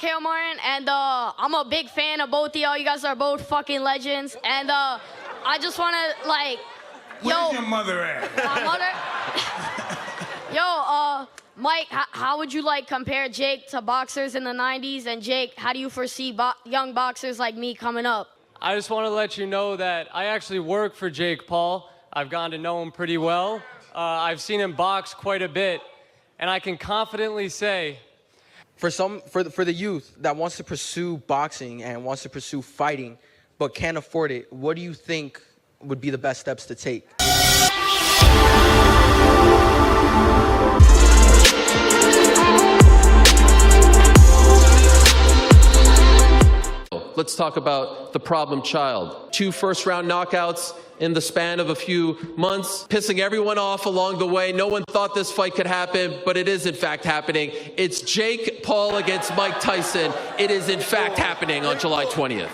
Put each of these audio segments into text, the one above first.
Markel Martin, and I'm a big fan of both of y'all. You guys are both fucking legends, and I just want to, like, Where's your mother at? My mother? Yo, Mike, how would you, like, compare Jake to boxers in the 90s? And Jake, how do you foresee young boxers like me coming up? I just want to let you know that I actually work for Jake Paul. I've gotten to know him pretty well. I've seen him box quite a bit, and I can confidently say, for the youth that wants to pursue boxing and wants to pursue fighting but can't afford it, what do you think would be the best steps to take? Let's talk about the problem child. 2 first-round knockouts in the span of a few months, pissing everyone off along the way. No one thought this fight could happen, but it is in fact happening. It's Jake Paul against Mike Tyson. It is in fact happening on July 20th.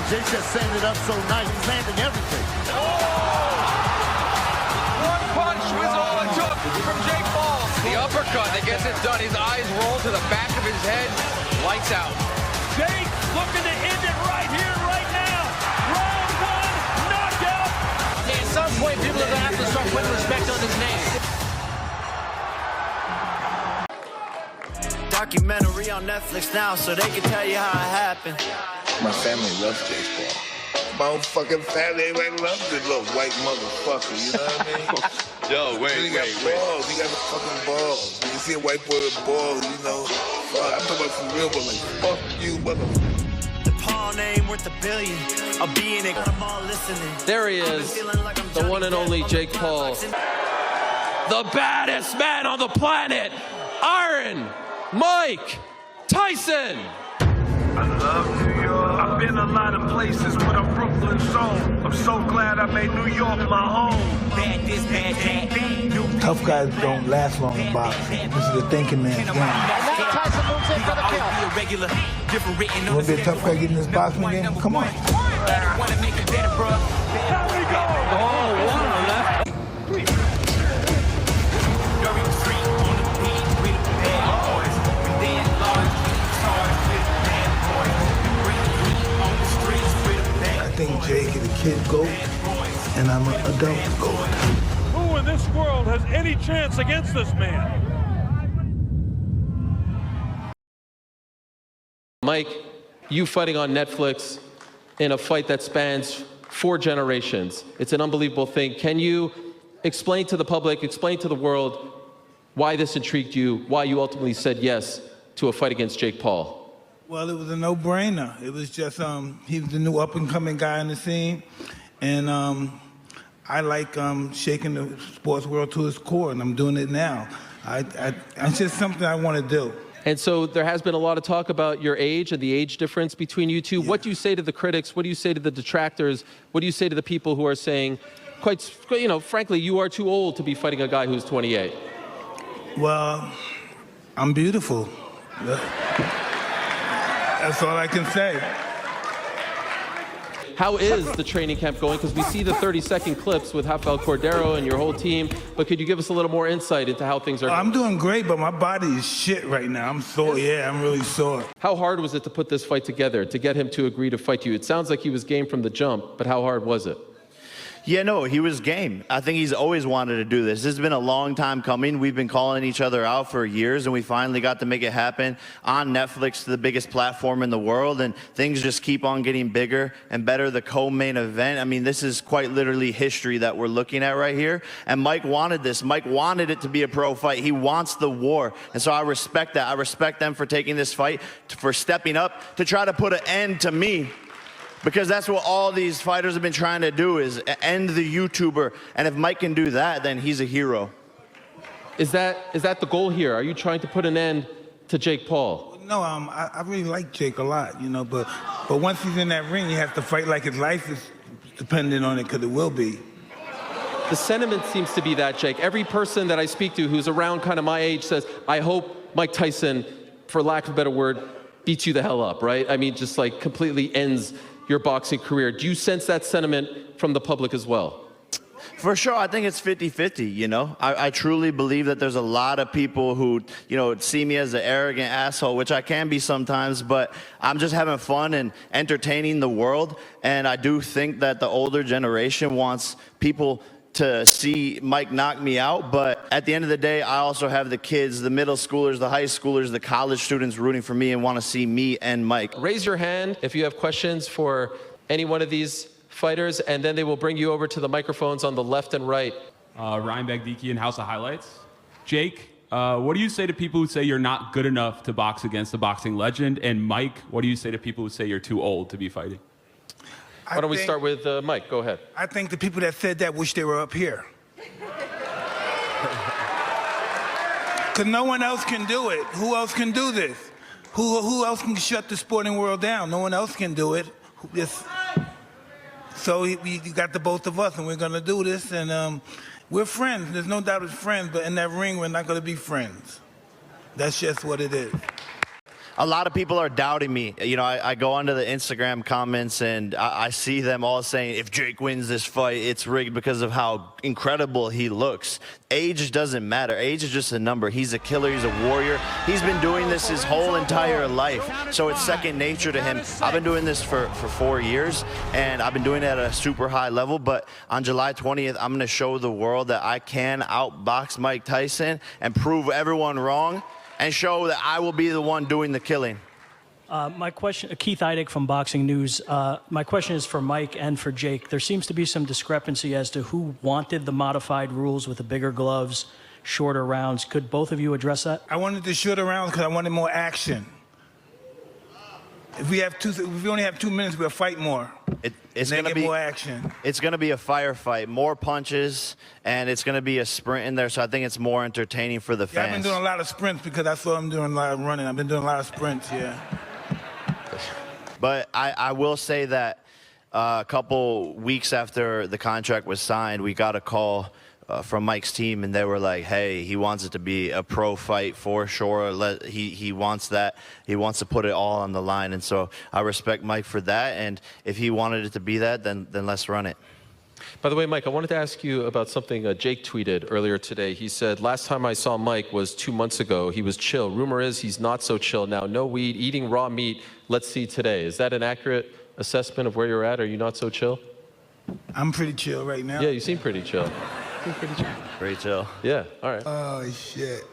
Jake's just setting it up so nice. He's landing everything. One punch was all it took from Jake Paul. The uppercut that gets it done. His eyes roll to the back of his head. Lights out. Jake looking to end it right here, right now. Round 1, knockout. At some point, people are going to have to start putting respect on his name. Documentary on Netflix now, so they can tell you how it happened. My family loves Jake Paul. My own fucking family, everybody loves this little white motherfucker, you know what I mean? Yo, wait. He got the fucking balls. When you see a white boy with balls, you know, fuck, I'm talking about for real, but like, fuck you, motherfucker. The Paul name worth $1 billion. I'll be in it, I'm all listening. There he is, the one and only Jake Paul. The baddest man on the planet, Iron Mike Tyson. I love New York. I've been a lot of places, but I'm Brooklyn zone. I'm so glad I made New York my home. Bad this, bad that. Tough guys don't last long in boxing. This is a thinking man's game. And now Tyson moves in for the kill. You want to be a tough guy getting this boxing game? Come on. I think Jake is a kid GOAT, and I'm an adult GOAT. Who in this world has any chance against this man? Mike, you fighting on Netflix in a fight that spans 4 generations. It's an unbelievable thing. Can you explain to the public, explain to the world why this intrigued you, why you ultimately said yes to a fight against Jake Paul? Well, it was a no-brainer. It was just, he was the new up-and-coming guy in the scene, and I like shaking the sports world to its core, and I'm doing it now. It's just something I want to do. And so there has been a lot of talk about your age and the age difference between you two. Yeah. What do you say to the critics? What do you say to the detractors? What do you say to the people who are saying, frankly, you are too old to be fighting a guy who's 28? Well, I'm beautiful. That's all I can say. How is the training camp going? Because we see the 30-second clips with Rafael Cordero and your whole team, but could you give us a little more insight into how things are going? I'm doing great, but my body is shit right now. I'm sore, yeah, I'm really sore. How hard was it to put this fight together, to get him to agree to fight you? It sounds like he was game from the jump, but how hard was it? Yeah, no, he was game. I think he's always wanted to do this. This has been a long time coming. We've been calling each other out for years, and we finally got to make it happen on Netflix, the biggest platform in the world, and things just keep on getting bigger and better. The co-main event, I mean, this is quite literally history that we're looking at right here, and Mike wanted this. Mike wanted it to be a pro fight. He wants the war, and so I respect that. I respect them for taking this fight, for stepping up to try to put an end to me. Because that's what all these fighters have been trying to do, is end the YouTuber. And if Mike can do that, then he's a hero. Is that the goal here? Are you trying to put an end to Jake Paul? No, I really like Jake a lot, you know, but once he's in that ring, he has to fight like his life is dependent on it, because it will be. The sentiment seems to be that, Jake. Every person that I speak to who's around kind of my age says, I hope Mike Tyson, for lack of a better word, beats you the hell up, right? I mean, just like completely ends your boxing career. Do you sense that sentiment from the public as well? For sure, I think it's 50-50, you know? I truly believe that there's a lot of people who, you know, see me as an arrogant asshole, which I can be sometimes, but I'm just having fun and entertaining the world. And I do think that the older generation wants people to see Mike knock me out, but at the end of the day, I also have the kids, the middle schoolers, the high schoolers, the college students rooting for me and want to see me and Mike. Raise your hand if you have questions for any one of these fighters, and then they will bring you over to the microphones on the left and right. Ryan Bagdikian, House of Highlights. Jake, what do you say to people who say you're not good enough to box against a boxing legend? And Mike, what do you say to people who say you're too old to be fighting? Why don't we start with Mike? Go ahead. I think the people that said that wish they were up here. Because no one else can do it. Who else can do this? Who else can shut the sporting world down? No one else can do it. So you got the both of us, and we're going to do this. And we're friends. There's no doubt it's friends. But in that ring, we're not going to be friends. That's just what it is. A lot of people are doubting me. You know, I go onto the Instagram comments and I see them all saying, if Jake wins this fight, it's rigged because of how incredible he looks. Age doesn't matter. Age is just a number. He's a killer. He's a warrior. He's been doing this his whole entire life. So it's second nature to him. I've been doing this for 4 years, and I've been doing it at a super high level. But on July 20th, I'm going to show the world that I can outbox Mike Tyson and prove everyone wrong, and show that I will be the one doing the killing. My question, Keith Eidig from Boxing News. My question is for Mike and for Jake. There seems to be some discrepancy as to who wanted the modified rules with the bigger gloves, shorter rounds. Could both of you address that? I wanted the shorter rounds because I wanted more action. If we only have 2 minutes, we'll fight more. It's going to be more action. It's going to be a firefight, more punches, and it's going to be a sprint in there. So I think it's more entertaining for the fans. I've been doing a lot of sprints because I saw him doing a lot of running. I've been doing a lot of sprints, yeah. But I will say that a couple weeks after the contract was signed, we got a call from Mike's team, and they were like, hey, he wants it to be a pro fight for sure. He wants that. He wants to put it all on the line. And so I respect Mike for that. And if he wanted it to be that, then let's run it. By the way, Mike, I wanted to ask you about something Jake tweeted earlier today. He said, last time I saw Mike was 2 months ago. He was chill. Rumor is he's not so chill now. No weed, eating raw meat. Let's see today. Is that an accurate assessment of where you're at? Are you not so chill? I'm pretty chill right now. Yeah, you seem pretty chill. Pretty chill. Yeah, all right. Oh, shit.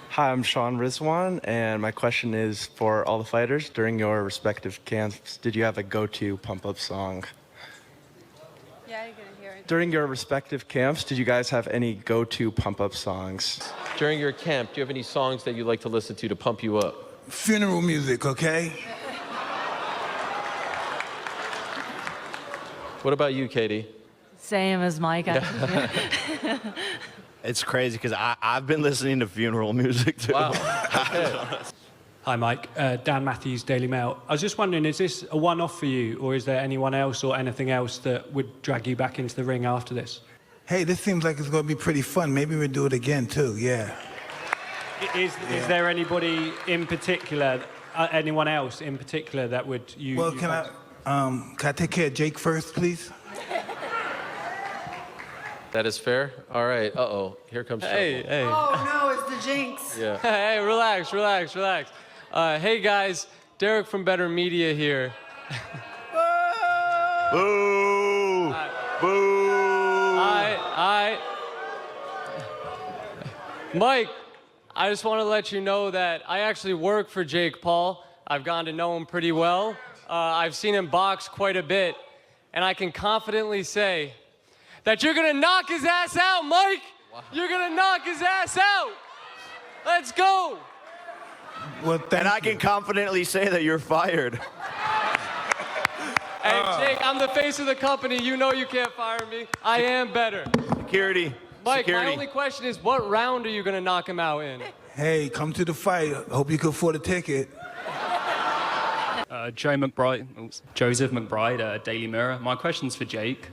Hi, I'm Sean Rizwan, and my question is for all the fighters. During your respective camps, did you have a go-to pump-up song? Yeah, you're gonna hear it. During your respective camps, did you guys have any go-to pump-up songs? During your camp, do you have any songs that you like to listen to pump you up? Funeral music, okay? What about you, Katie? Same as Mike. It's crazy because I've been listening to funeral music too. Wow. Okay. Hi, Mike. Dan Matthews, Daily Mail. I was just wondering, is this a one-off for you, or is there anyone else or anything else that would drag you back into the ring after this? Hey, this seems like it's going to be pretty fun. Maybe we'll do it again, too, yeah. Is there anybody in particular, anyone else in particular that would you... Well, can I take care of Jake first, please? That is fair. All right. Uh-oh. Here comes trouble. Hey. Oh, no, it's the jinx. Yeah. Hey, relax. Hey, guys. Derek from Better Media here. Boo! Boo! Mike, I just want to let you know that I actually work for Jake Paul. I've gotten to know him pretty well. I've seen him box quite a bit, and I can confidently say that you're going to knock his ass out, Mike. Wow. You're going to knock his ass out. Let's go. Well, and I can confidently say that you're fired. Hey, Jake, I'm the face of the company. You know you can't fire me. I am better. Security. Mike, my only question is, what round are you going to knock him out in? Hey, come to the fight. Hope you can afford a ticket. Joseph McBride, Daily Mirror. My question's for Jake.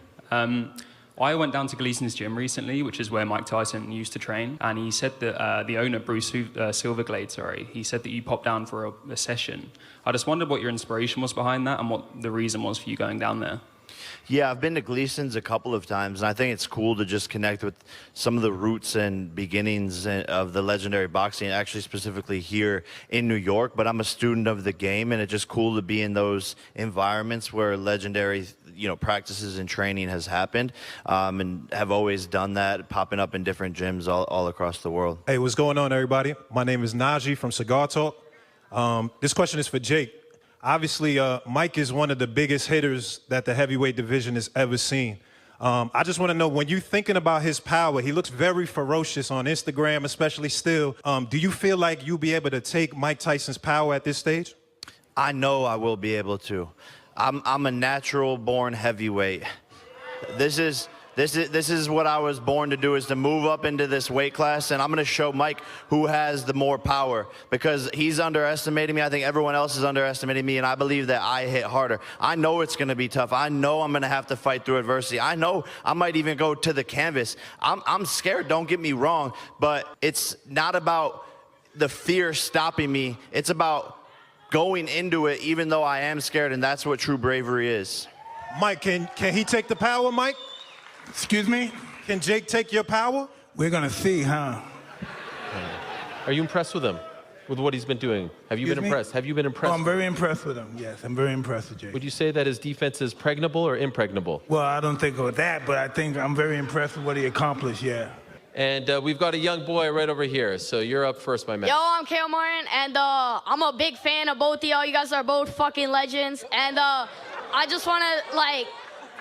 I went down to Gleason's gym recently, which is where Mike Tyson used to train, and he said that the owner, Bruce Silverglade, he said that you popped down for a session. I just wondered what your inspiration was behind that and what the reason was for you going down there. Yeah, I've been to Gleason's a couple of times, and I think it's cool to just connect with some of the roots and beginnings of the legendary boxing, actually specifically here in New York. But I'm a student of the game, and it's just cool to be in those environments where legendary, practices and training has happened, and have always done that, popping up in different gyms all across the world. Hey, what's going on, everybody? My name is Najee from Cigar Talk. This question is for Jake. Obviously, Mike is one of the biggest hitters that the heavyweight division has ever seen. I just want to know, when you're thinking about his power, he looks very ferocious on Instagram, especially still. Do you feel like you'll be able to take Mike Tyson's power at this stage? I know I will be able to. I'm a natural-born heavyweight. This is what I was born to do, is to move up into this weight class, and I'm going to show Mike who has the more power, because he's underestimating me. I think everyone else is underestimating me, and I believe that I hit harder. I know it's going to be tough. I know I'm going to have to fight through adversity. I know I might even go to the canvas. I'm scared, don't get me wrong, but it's not about the fear stopping me. It's about going into it even though I am scared, and that's what true bravery is. Mike, can he take the power, Mike? Excuse me? Can Jake take your power? We're going to see, huh? Are you impressed with him, with what he's been doing? Have you been impressed? Have you been impressed? Oh, I'm very impressed with him, yes. I'm very impressed with Jake. Would you say that his defense is pregnable or impregnable? Well, I don't think of that, but I think I'm very impressed with what he accomplished, yeah. And we've got a young boy right over here, so you're up first, my man. Yo, I'm Kale Martin, and I'm a big fan of both of y'all. You guys are both fucking legends, and I just want to,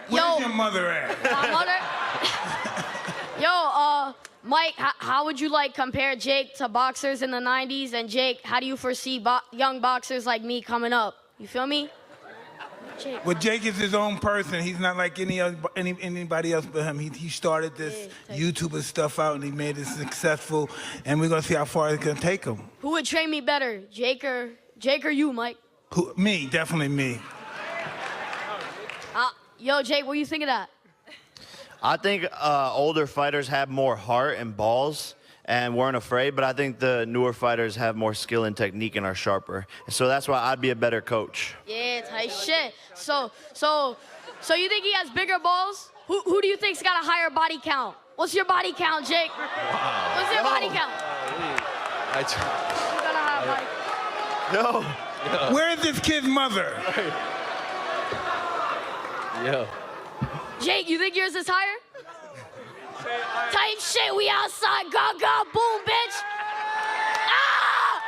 Where's your mother at? My mother? Yo, Mike, how would you compare Jake to boxers in the 90s? And Jake, how do you foresee young boxers like me coming up? You feel me? Jake. Well, Jake is his own person. He's not like anybody else but him. He started this YouTuber stuff out, and he made it successful. And we're gonna see how far it's gonna take him. Who would train me better, Jake or you, Mike? Me, definitely me. Yo, Jake, what do you think of that? I think older fighters have more heart and balls and weren't afraid, but I think the newer fighters have more skill and technique and are sharper. So that's why I'd be a better coach. Yeah, tight shit. So you think he has bigger balls? Who do you think's got a higher body count? What's your body count, Jake? Wow. What's your body count? Who's got a higher body? No. Where is this kid's mother? Yo. Jake, you think yours is higher? Type shit, we outside, go, boom, bitch. Ah!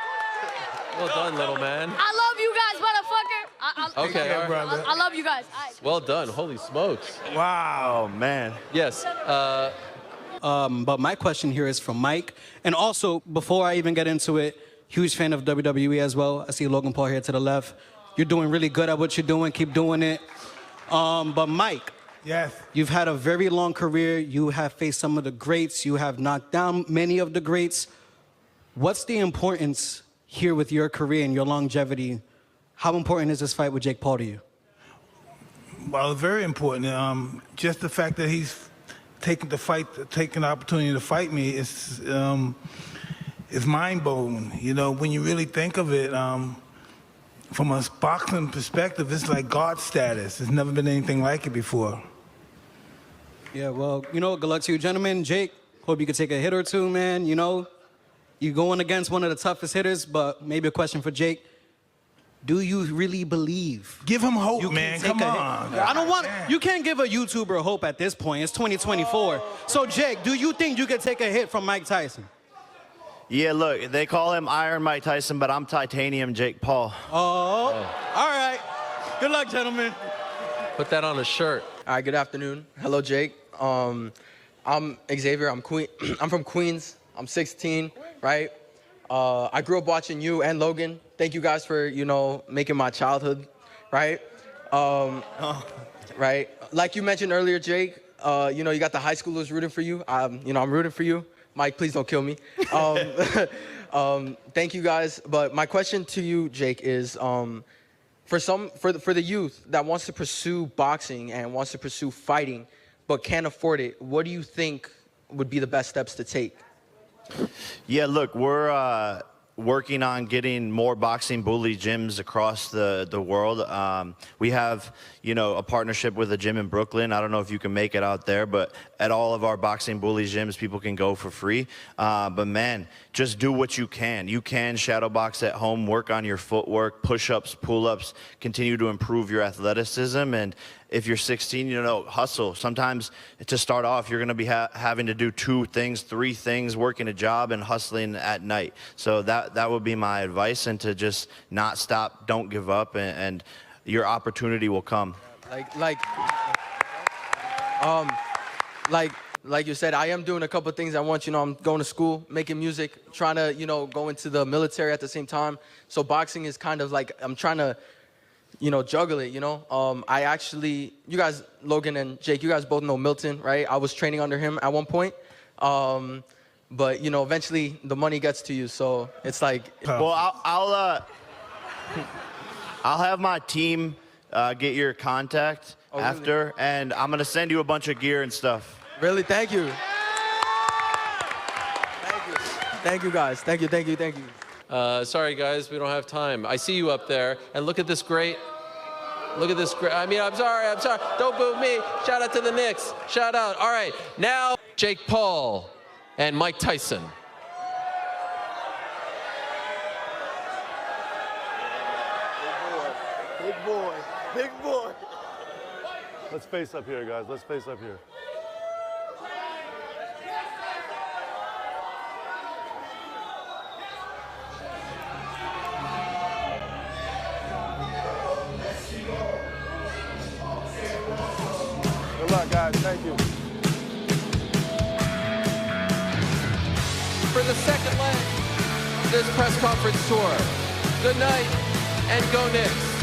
Well done, little man. I love you guys, motherfucker. Okay, all right. I love you guys. Well done. Holy smokes. Wow, man. Yes. But my question here is from Mike. And also, before I even get into it, huge fan of WWE as well. I see Logan Paul here to the left. You're doing really good at what you're doing. Keep doing it. But Mike, yes, you've had a very long career. You have faced some of the greats. You have knocked down many of the greats. What's the importance here with your career and your longevity? How important is this fight with Jake Paul to you? Well, very important. Just the fact that he's taking the opportunity to fight me is mind-blowing. You know, when you really think of it, from a boxing perspective, it's like God status. There's never been anything like it before. Yeah, well, good luck to you, gentlemen. Jake, hope you could take a hit or two, man. You're going against one of the toughest hitters, but maybe a question for Jake. Do you really believe? Give him hope, man. Come on. I don't want. You can't give a YouTuber hope at this point. It's 2024. So, Jake, do you think you could take a hit from Mike Tyson? Yeah, look, they call him Iron Mike Tyson, but I'm Titanium Jake Paul. Oh, all right. Good luck, gentlemen. Put that on a shirt. All right, good afternoon. Hello, Jake. I'm Xavier. I'm from Queens. I'm 16, right? I grew up watching you and Logan. Thank you guys for, making my childhood, right? Right? Like you mentioned earlier, Jake, you got the high schoolers rooting for you. I'm rooting for you. Mike, please don't kill me. Thank you guys. But my question to you, Jake, is for the youth that wants to pursue boxing and wants to pursue fighting, but can't afford it, what do you think would be the best steps to take? Yeah, look, we're working on getting more Boxing Bully gyms across the world. We have, a partnership with a gym in Brooklyn. I don't know if you can make it out there, but at all of our Boxing Bully gyms, people can go for free. But man, just do what you can. You can shadow box at home, work on your footwork, push-ups, pull-ups, continue to improve your athleticism. And if you're 16, hustle. Sometimes to start off, you're going to be having to do 2 things, 3 things, working a job and hustling at night. So that would be my advice, and to just not stop, don't give up, and your opportunity will come. Like you said, I am doing a couple of things. I'm going to school, making music, trying to, go into the military at the same time. So boxing is kind of like, I'm trying to, juggle it, I actually, you guys, Logan and Jake, you guys both know Milton, right? I was training under him at one point. But, eventually the money gets to you, so it's like... Well, I'll have my team get your contact after, really? And I'm going to send you a bunch of gear and stuff. Really? Thank you. Thank you, guys. Thank you. Sorry, guys, we don't have time. I see you up there, and look at this great... I'm sorry. Don't boo me. Shout out to the Knicks. Shout out. All right, now Jake Paul and Mike Tyson. Big boy. Let's face up here, guys. Let's face up here. Good luck, guys. Thank you. For the second leg of this press conference tour, good night and go Knicks.